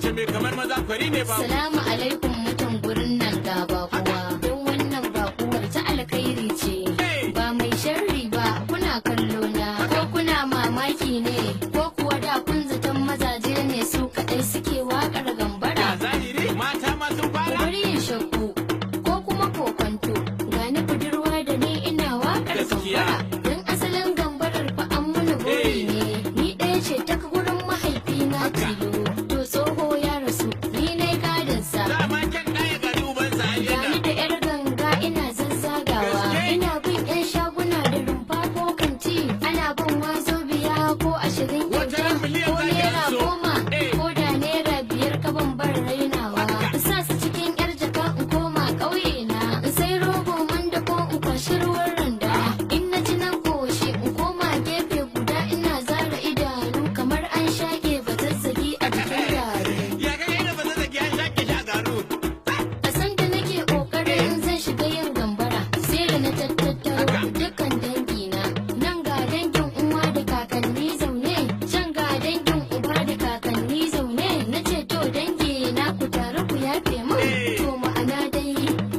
mace mai kamar maza kwari ne ba. Salamu alaikum mutan gurin nan ga bakuwa. Don wannan bakuwar ta alkhairi ce. Ba mai sharri ba kuna kallo na. Ko kuna mamaki ne ko kuwa da kun zaton mazaje ne su kaɗai suke waƙar gambara. Ya zahiri mata ma sun fara. Bari yin shakku ko kuma kokonto. Gani budurwa da ni ina waƙar gambara. Don asalin gambarar fa an muni buri ne. Ni ɗaya ce ta gurin mahaifina tilo. To tsoho ya rasu ni ne gadinsa. Dama kyan ɗaya ga dubansa a yana. Gani da yar ganga ina zazzagawa. Ina bin yan shaguna da rumfa ko kanti. Ana ban wazo biya ko 20 kyauta ko naira 10 ko da naira 5 ka ban bar rainawa. In sa su cikin yar jaka in koma ƙauye na. In sai rogo man da ko in kwashi ruwan randa. In na ji nan koshi in koma gefe guda ina zara idanu kamar an shage bazazzagi a jikin gari. Ya ga yana ba zai zaki an shake shagaru. A san da nake kokarin zan shiga yin gambara sai da na tattaro dukkan dangina. Nan ga dangin uwa da kakanni zaune, can ga dangin uba da kakanni zaune. Na ce to dangi na ku taru ku yafe min. To ma'ana dai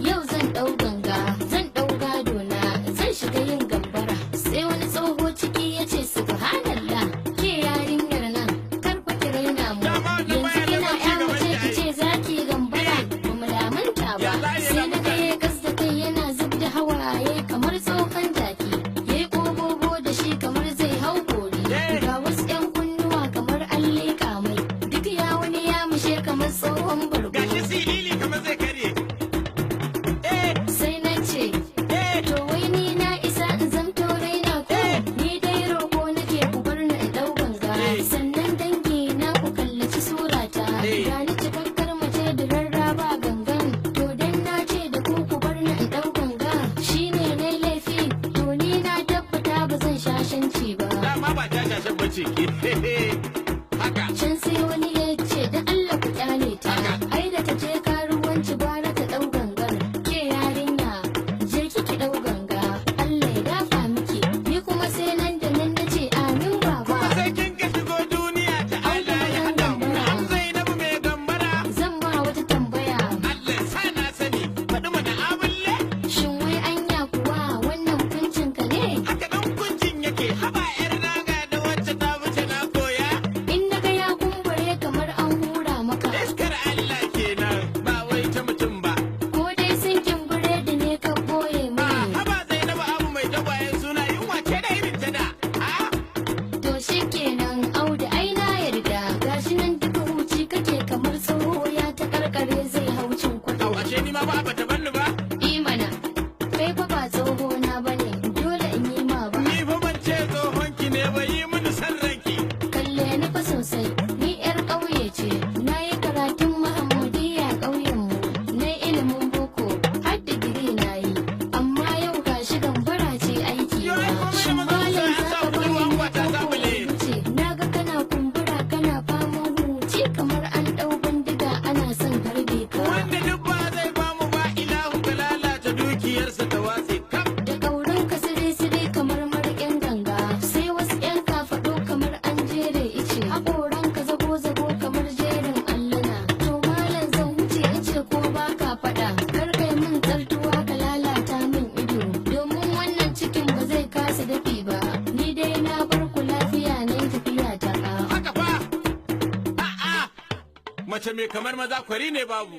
yau zan ɗau ganga, zan ɗau gado na, zan shiga yin gambara. Sai wani tsoho ciki ya ce subhanallah ke yarinyar nan kar fa ki raina mu. Yanzu kina ya mace ki ce za ki yi gambara ba mu lamanta ba. Sai na ga ya gas da kai yana zub da hawaye kamar tsohon jaki. Ya yi ƙogogo da shi kamar zai hau kori. Ga wasu 'yan kunnuwa kamar an leƙa mai. Duk ya wani ya mushe kamar tsohon bargo. Gashi silili kamar zai karye. Sai na ce, to wai ni na isa in zamto raina ko? Ni dai roƙo nake ku bar ni in ɗau ganga. Sannan dangi na ku kallaci surata. Gani cikakkar mace da rarraba gangan. To dan na ce da ku ku bar ni in ɗau ganga. Shi ne na laifi, to ni na tabbata ba zan shashanci ba. Dama ba ta shashen bace ke. Haka. Can sai wani ya ce da Allah ku kyale ta. Ai da ta je karuwanci bara ta ɗau gangar. Ke yarinya je ki ɗau ganga. Allah ya dafa miki. Ni kuma sai nan da nan na ce amin baba. Sai kin ka shigo duniya ta Allah ya haɗa mu. An Zainabu mai gambara. Zan ba wata tambaya. Allah sa na sani. Faɗi mana abulle. Shin wai anya kuwa wannan kuncin ka ne? Haka ɗan kuncin yake. Haba 'yar naga da wacce ta wuce na koya. In na ga ya kumbure kamar an hura maka. Iskar Allah kenan ba wai ta mutum ba. Ko dai sinkin biredi ne ka boye mini. Haba Zainabu abu mai tagwayen suna yunwa ce da irin ta da. To shi kenan Audu ai na yarda. Gashi nan duka huci kake kamar tsoho ya ta karkare zai hau cin kuɗi. Au ashe ni ma ba ta banni ba. Imana, kai fa ba tsoho na bane, dole in yi ma ba. Ni fa ban ce tsohon ki ne ba yi mini san ranki. Kalle ni fa sosai, ni yar ƙauye ce, na yi karatun Muhammadiyya ƙauyenmu, na yi ilimin boko, har digiri na yi, amma yau gashi gambara ce aiki Yo, ai, na. komai Shin na maza malam ya za sa ka bani budurwa ni wata ko za ko mu le. in wuce? Na ga kana kumbura kana faman huci kamar an ɗau bindiga ana son harbe ka. Wanda duk ba zai ba mu ba ilahu ka lalata dukiyarsa ta watse kaf. Da ƙaurin ka sire-sire kamar mariƙin ganga, sai wasu 'yan kafaɗo kamar an jere ice, haƙoran ka zago-zago kamar jerin alluna. To malam zan wuce in ce ko ba ka faɗa, kar kai min tsartuwa ka lalata min ido, domin wannan cikin ba zai kasa dafi ba. Ni dai na bar ku lafiya na yi tafiya ta. Haka fa. A'a. Mace mai kamar maza kwari ne babu.